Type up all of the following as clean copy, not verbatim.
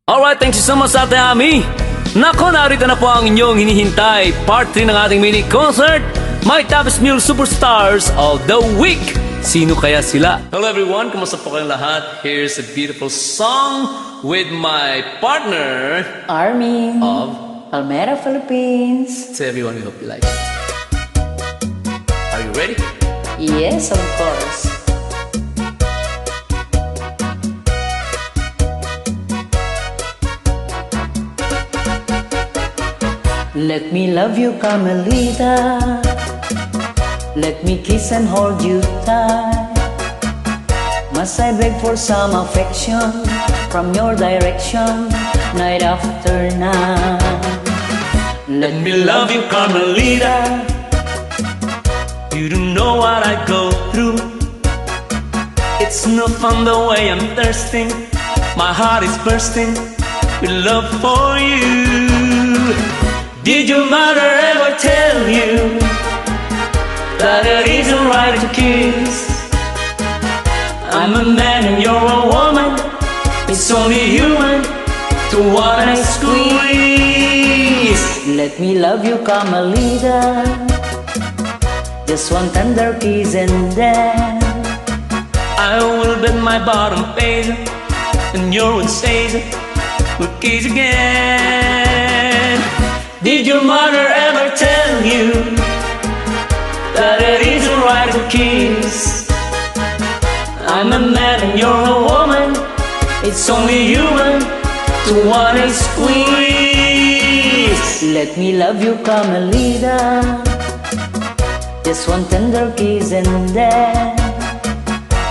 Alright, thank you so much sa Ate Ami. Nako, narito na po ang inyong hinihintay. Part 3 ng ating mini concert. My top Smule Superstars of the Week. Sino kaya sila? Hello everyone, kumusta po kayong lahat? Here's a beautiful song with my partner Armin of Romero, Philippines. To everyone, we hope you like it. Are you ready? Yes, of course. Let me love you, Carmelita. Let me kiss and hold you tight. Must I beg for some affection from your direction, night after night? Let me love you, Carmelita. You don't know what I go through. It's no fun the way I'm thirsting. My heart is bursting with love for you. Did your mother ever tell you that it isn't right to kiss? I'm a man and you're a woman. It's only human to wanna squeeze. Let me love you, Carmelita. Just one tender kiss and then I will bet my bottom pays and your one stays. We'll kiss again. Did your mother ever tell you that it isn't right to kiss? I'm a man and you're a woman. It's only human to wanna squeeze. let me love you, Carmelita. Just one tender kiss and then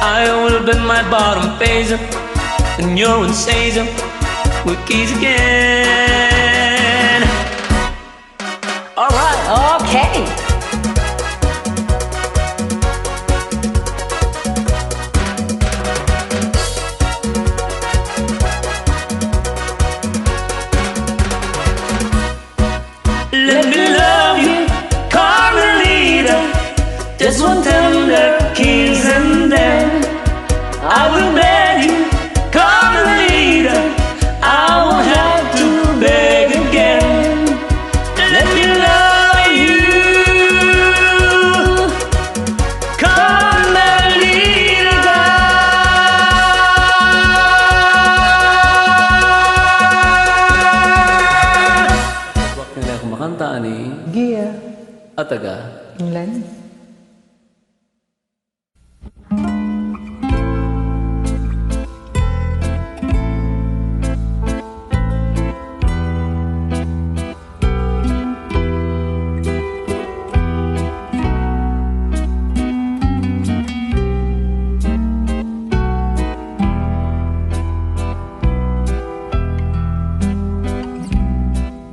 I will bet my bottom pays up and your one stays up. We'll kiss again. Alright. okay. Let me love you, Carmelita. Just one tender kiss and then I will beg you, Carmelita. I won't have to beg again. Let me love you, Carmelita. Wag nila kumakanta ni Gia. Ataga. Ilan?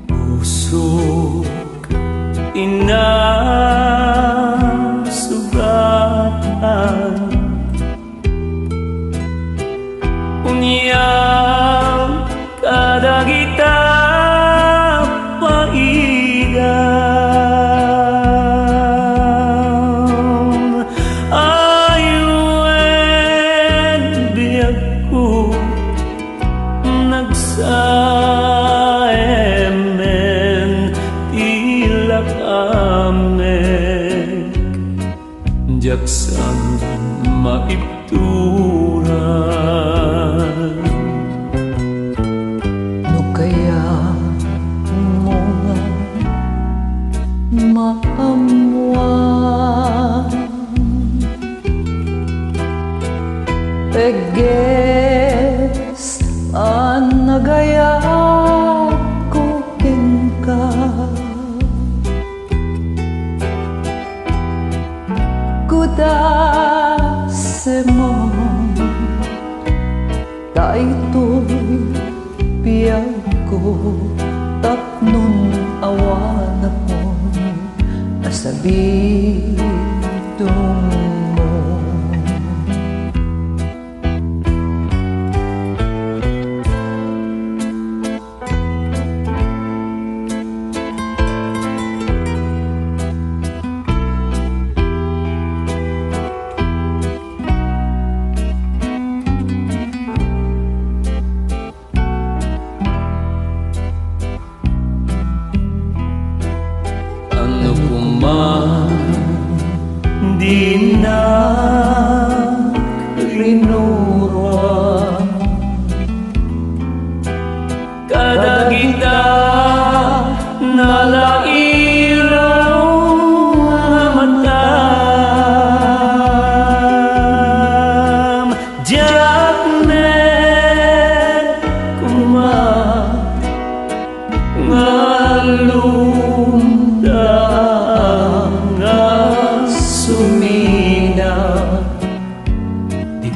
Pusok inasugatan unyang kadagita paigan ayuen biag ko nagsaemen tilak amek jaksan maipturan No kaya mo nga maamuan Peges ang nagaya ko ka Kudase mo Daito'y biyag ko tapnon awan ako nasabidong mo kadagita nalairaw mga matam Jaknet kuma ngalumda nga sumina di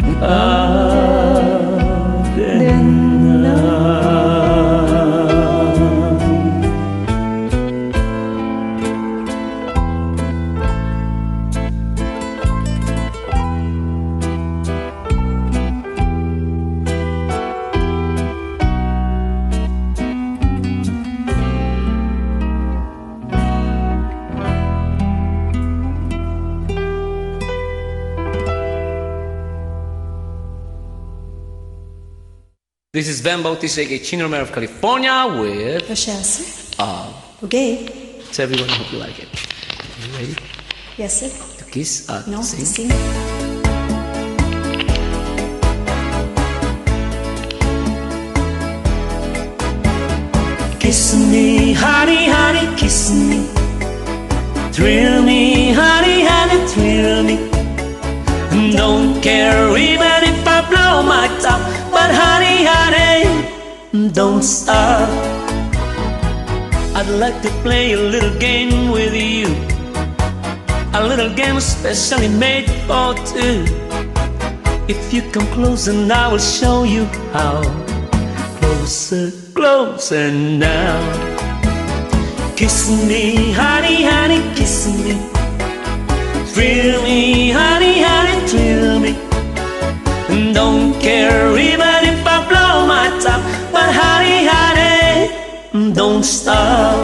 This is Vhen Bautista, aka Chino, Romero of California with Rochelle, sir. Okay. to everyone, I hope you like it. Are you ready Yes, sir. to kiss? No, Sing? to sing. Kiss me, honey, honey, kiss me. Thrill me, honey, honey, thrill me. Don't care even if I blow my top, but honey, honey, don't stop. I'd like to play a little game with you, a little game especially made for two. If you come close and I will show you how. Closer, closer now. Kiss me, honey, honey, kiss me. Thrill me, honey, honey, thrill me. Don't care even if I blow my top, but honey, honey, don't stop.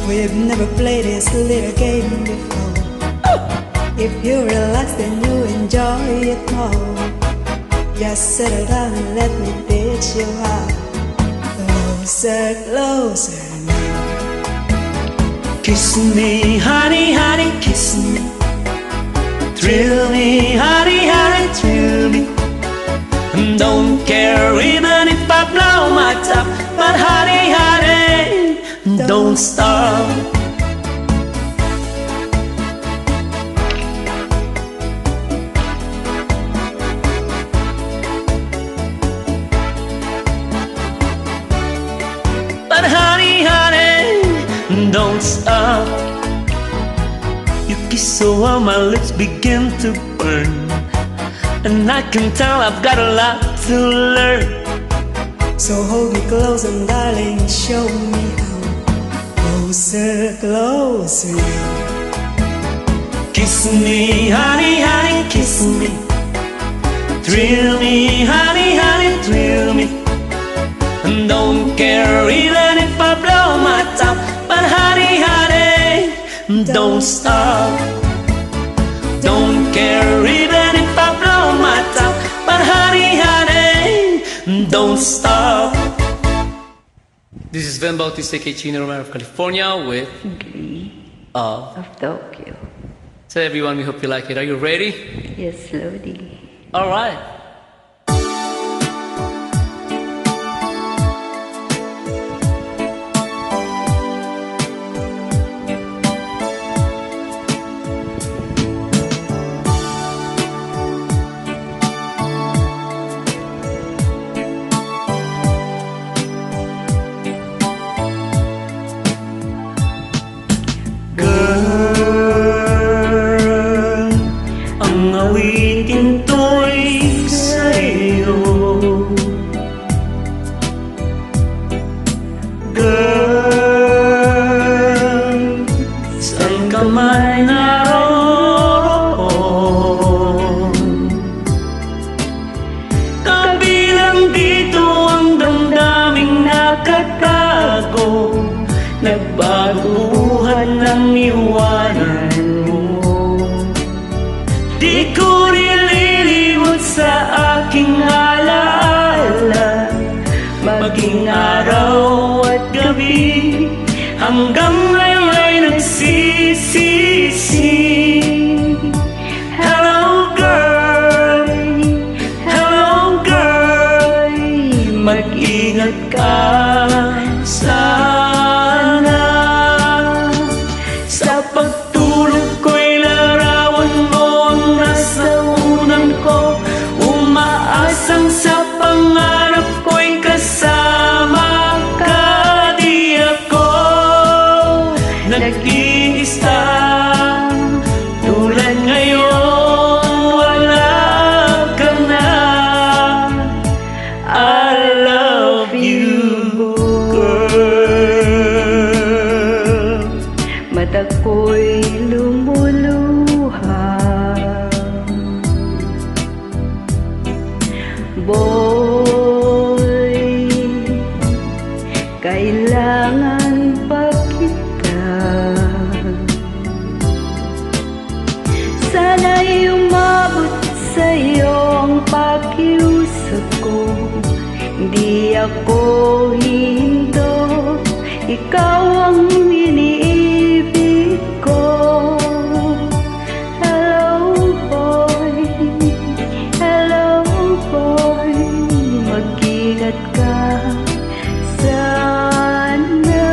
We've never played this little game before. If you relax, then you enjoy it more. Just settle down and let me teach you how. Closer, closer now. Kiss me, honey, honey, kiss me. Thrill me, honey, honey, thrill me. Don't care even if I blow my top, but honey, honey, don't stop. But honey, honey, don't stop. You kiss so well my lips begin to burn, and I can tell I've got a lot to learn. So hold me close and darling, show me how. Closer, closer now. Kiss me, honey, honey, kiss me. Thrill me, honey, honey, thrill me. Don't care even if I blow my top, but honey, honey, don't stop. Don't care even if I blow my top, but honey, honey, don't stop. This is Vhen Bautista, aka Chino, Romero of California with of Tokyo. So everyone, we hope you like it. Are you ready? Yes, slowly. All right. Awitin to'y sa'yo, girl, saan ka man naroon. Kabilang dito ang damdaming nakatago, nagbaguhan ng iwanan mo. Di ko nililimot sa aking alaala, maging araw at gabi, hanggang ngayon ay nagsisisi. Hello girl, mag-ingat ka sana. Sa pagtulog ko'y larawan mo ang nasa unan ko, umaasang sa pangarap ko'y kasama ka. Di ako nag-iisa, tulad ngayon wala ka na. I love you, girl. Mata ko'y lumuluha, boy, kailangan pa kita. Sana'y umabot sa'yo ang pakiusap ko, hindi ako hihinto, ikaw ang iniibig ko. Hello boy, mag-ingat ka sana.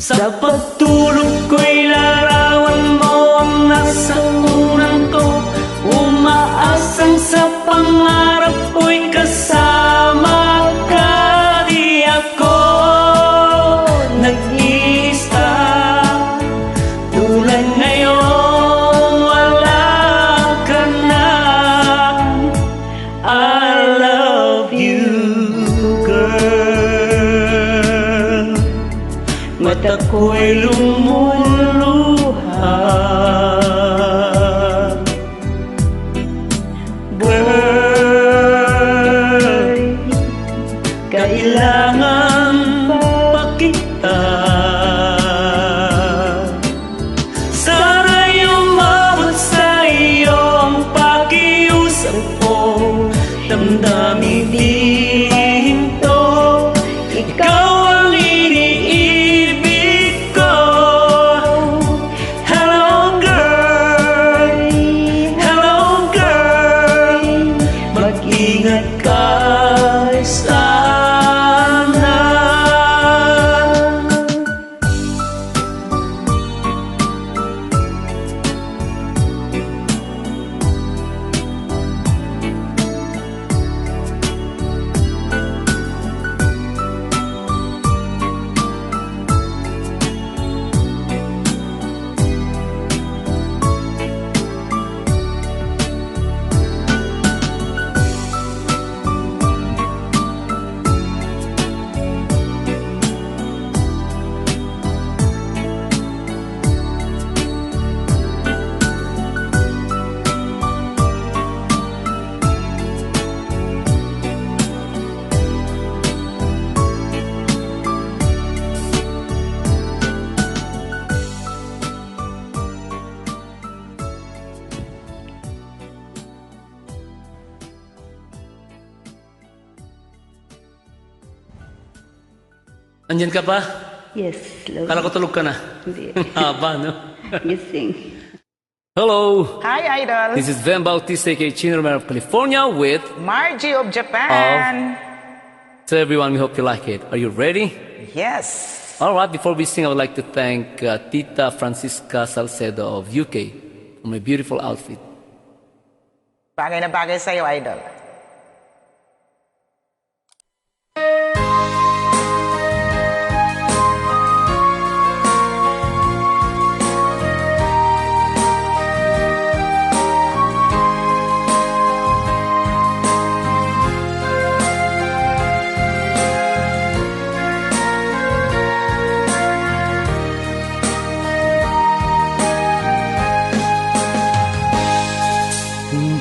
Sa pagtulog ko'y larawan mo ang nasa unan ko, umaasang sa pangarap ko'y kasama ka. Di ako nag-iisa, tulad ngayon wala ka na. I love you, girl. Mata ko'y lumuluha, boy, kailangan pa kita. Sana'y umabot sa iyo ang pakiusap ko, damdamin din to, ikaw ang iniibig ko. Hello girl, mag-ingat ka sana. Andyan ka pa? Yes, slowly. Kala ko tulog ka na. Hindi. Haba, no? You sing. Hello, Hi, Idol. this is Vhen Bautista, aka Chino, Romero of California with Margie of Japan. So everyone, we hope you like it. Are you ready? Yes. Alright, before we sing, I would like to thank Tita Francisca Salcedo of UK for my beautiful outfit. Bagay na bagay sa'yo, Idol.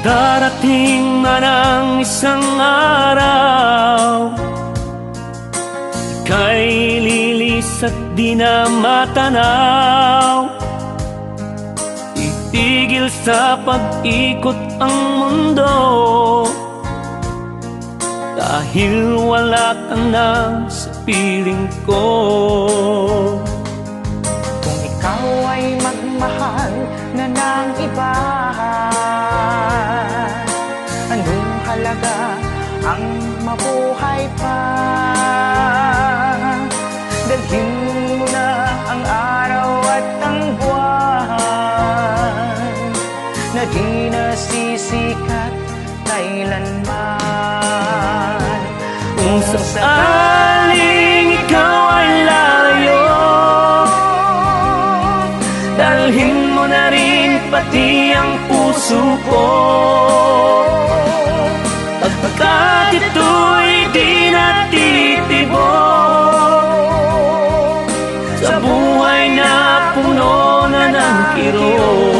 Darating man ang isang araw, ika'y lilis at di na matanaw. Itigil sa pag-ikot ang mundo, dahil wala ka na sa piling ko. Kung ikaw ay magmahal na ng iba, anong halaga ang mabuhay pa? Dalhin mo na ang araw at ang buwan na di nasisikat kailanman. Kung sakaling ikaw ay lalayo, dalhin mo na rin pati ang puso ko. Pagkat ito'y di natitibok sa buhay na puno na ng kirot.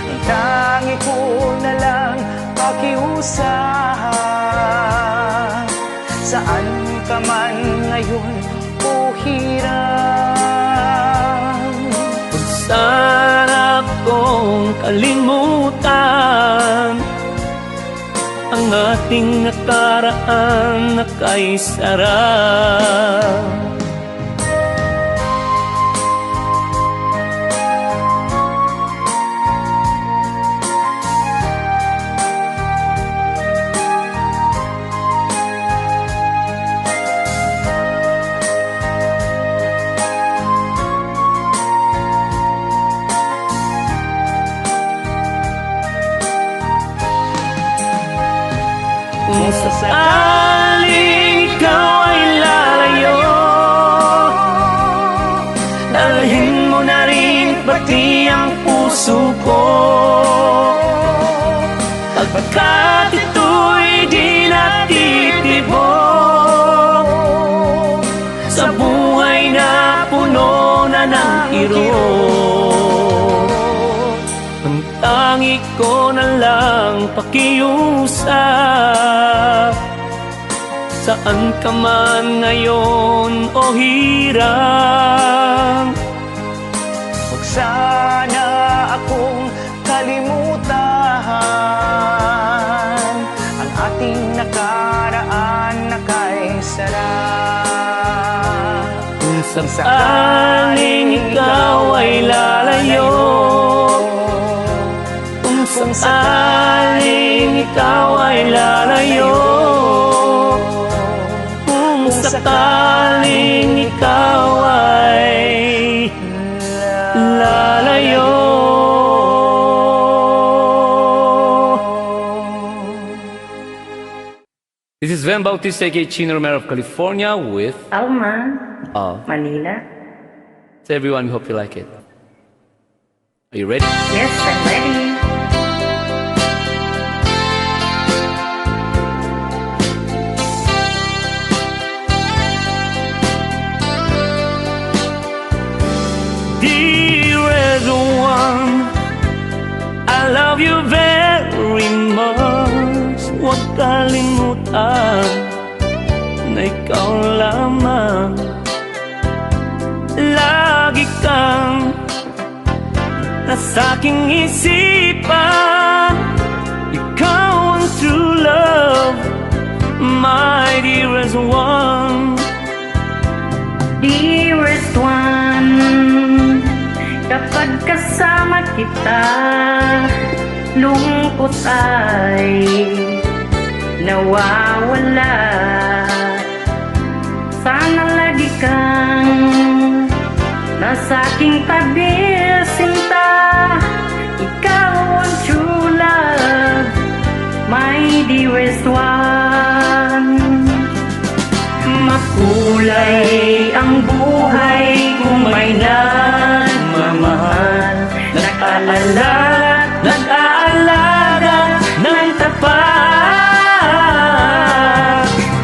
Ang tangi ko na lang pakiusap, saan ka man ngayon o hirap. Huwag sana kong kalimutan ang ating nakaraan na kay sarap. Kung sakaling ikaw ay lalayo, dalhin mo na rin pati ang puso ko. Pagkat ito'y di natitibok sa buhay na puno na ng kirot. Ang tangi ko na lang pakiusap, saan ka man ngayon o hirang. Huwag sana akong kalimutan ang ating nakaraan na kay sarap. Kung sakaling ikaw ay lalayo, kung sakaling ikaw ay lalayo, kung sakaling ikaw ay lalayo. This is Vhen Bautista, aka Chino, Romero of California with Alma, uh, Manila. So everyone, we hope you like it. Are you ready? Yes, I'm ready. Dearest one, I love you very much. Huwag kalimutan na ikaw lamang. Lagi kang nasa aking isipan. Ikaw ang true love, my dearest one. Dearest one, kapag kasama kita, lungkot ay nawawala. Sana lagi kang nasa aking tabi, sinta. Ikaw ang true love, my dearest one. Makulay ang buhay kung may nagmamahal, nag-aalaga ng tapat,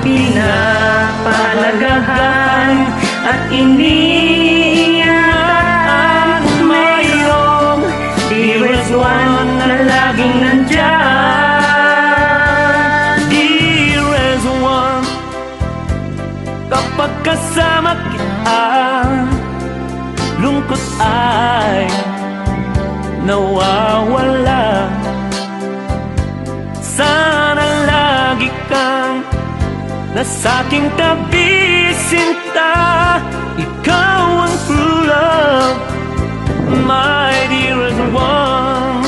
pinapalagahan at iniingatan. Mayroong dearest one na laging nandyan. Dearest one, kapag kasama kita, lungkot ay nawawala. Sana lagi kang nasa'king tabi, sinta. Ikaw ang true love, my dearest one.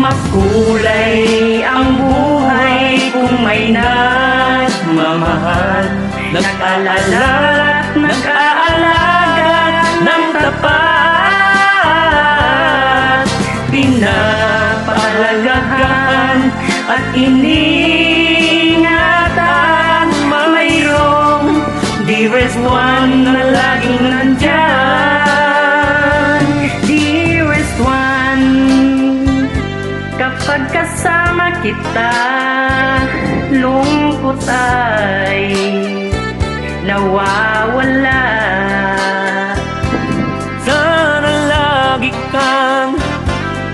Makulay ang buhay kung may nagmamahal, nag-alala at nag-aalaga ng tapat, pinapaalagahan at iningatan. Mayroong dearest one na laging nandyan. Dearest one, kapag kasama kita, lungkot ay nawawala. Sana lagi kang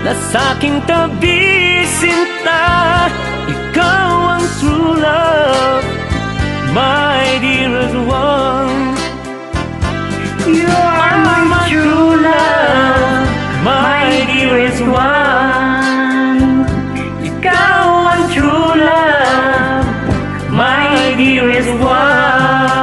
nasa'king tabi, sinta. Ikaw ang true love, my dearest one. You are my true love, my dearest one. Ikaw ang true love, my dearest one.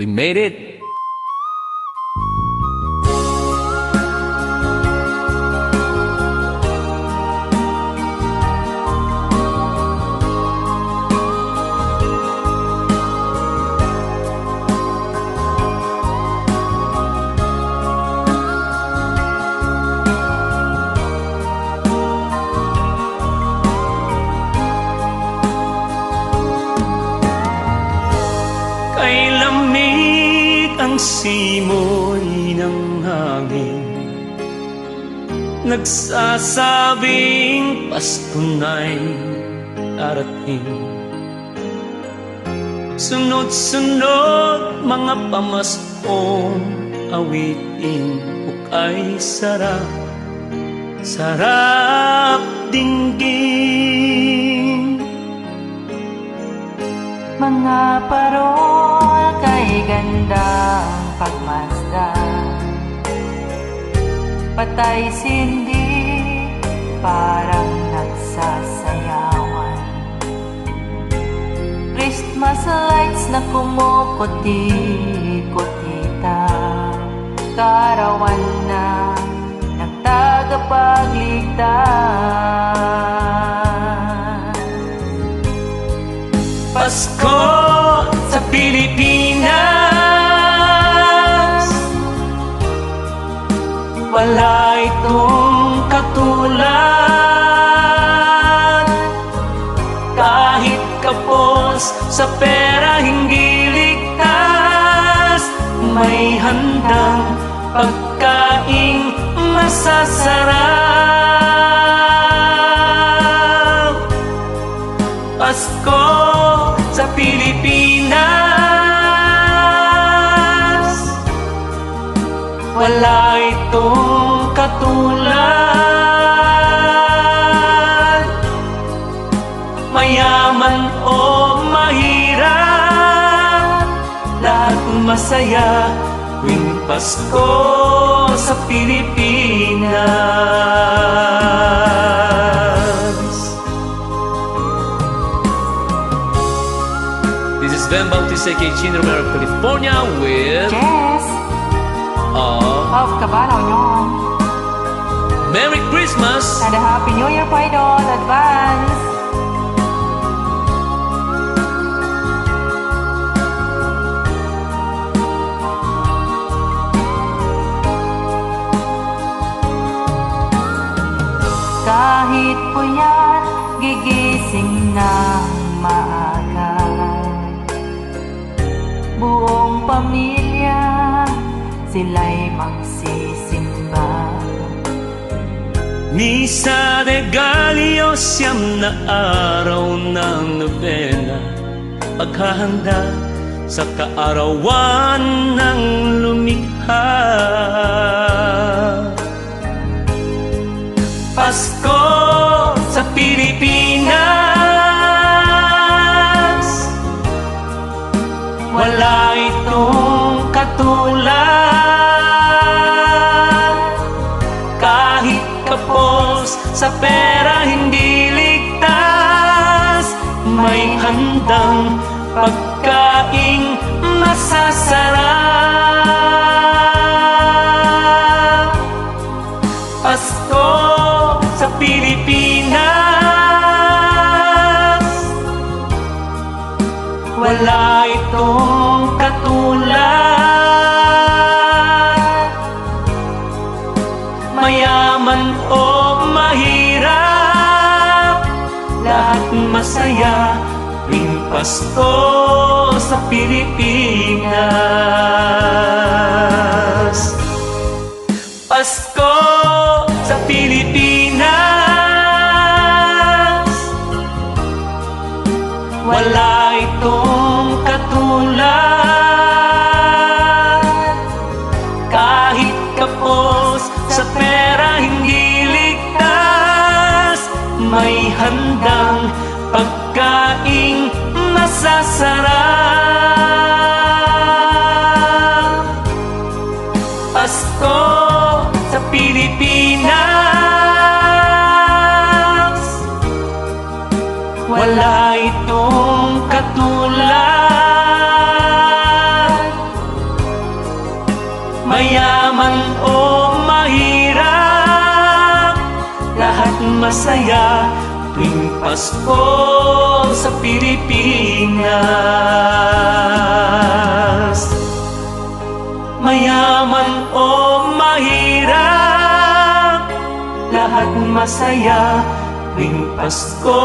We made it. Kay lamig ang simoy ng hangin, nagsasabing Pasko na'y darating. Sunod-sunod mga pamaskong awitin, hukay sarap, sarap dinggin. Mga parol kay gandang pagmasdan, patay sindi parang nagsasayawan. Christmas lights na kumukuti-kutita, karawan na ng tagapagligtas. Pasko sa Pilipinas, wala itong katulad. Kahit kapos sa pera hindi ligtas, may handang pagkaing masasarap. Pasko sa Pilipinas, wala itong katulad. Mayaman o mahirap, lahat masaya tuwing Pasko sa Pilipinas. This is Vhen Bautista, Chino, Romero, California with Jess of Cabanao Union. Merry Christmas! And a Happy New Year po, Idol, advance. Kahit puyat, gigising ng maaga, buong pamilya sila'y magsisimba. Misa de Gallo, siyam na araw ng nobena, paghahanda sa kaarawan ng lumikha. Pasko sa Pilipinas, wala itong katulad. Kahit kapos sa pera hindi ligtas, may handang pagkaing masasarap. Pasko sa Pilipinas, wala itong katulad. Mayaman o mahirap, lahat masaya tuwing Pasko sa Pilipinas. Pasko sa Pilipinas, wala itong katulad. Kahit kapos sa pera hindi ligtas, may handang pagkaing masasarap. Pasko sa Pilipinas, wala itong katulad. Mayaman o mahirap, lahat masaya tuwing Pasko sa Pilipinas. Mayaman o mahirap, lahat masaya tuwing Pasko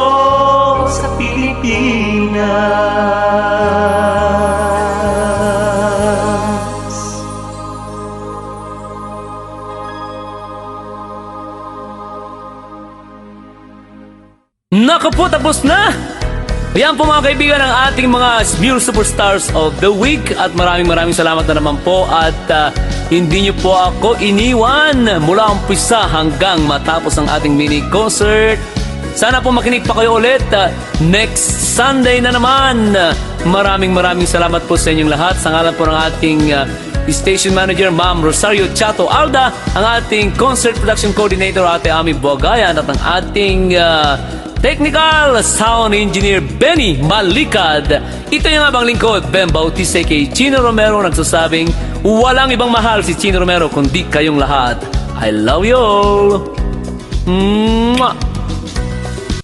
sa Pilipinas. Naku po, tapos na! Ayan po mga kaibigan ang ating mga Smule Superstars of the Week. At maraming salamat na naman po. At hindi nyo po ako iniwan mula umpisa hanggang matapos ang ating mini concert. Sana po makinig pa kayo ulit next Sunday na naman. Maraming salamat po sa inyong lahat. Sa ngalan po ng ating Station Manager, Ma'am Rosario Chato Alda, ang ating Concert Production Coordinator, Ate Ami Bogayan, at ang ating Technical Sound Engineer Benny Malikad. Ito yung abang lingkod, Vhen Bautista kay Chino Romero, nagsasabing walang ibang mahal si Chino Romero kundi kayong lahat. I love you all. Mwah!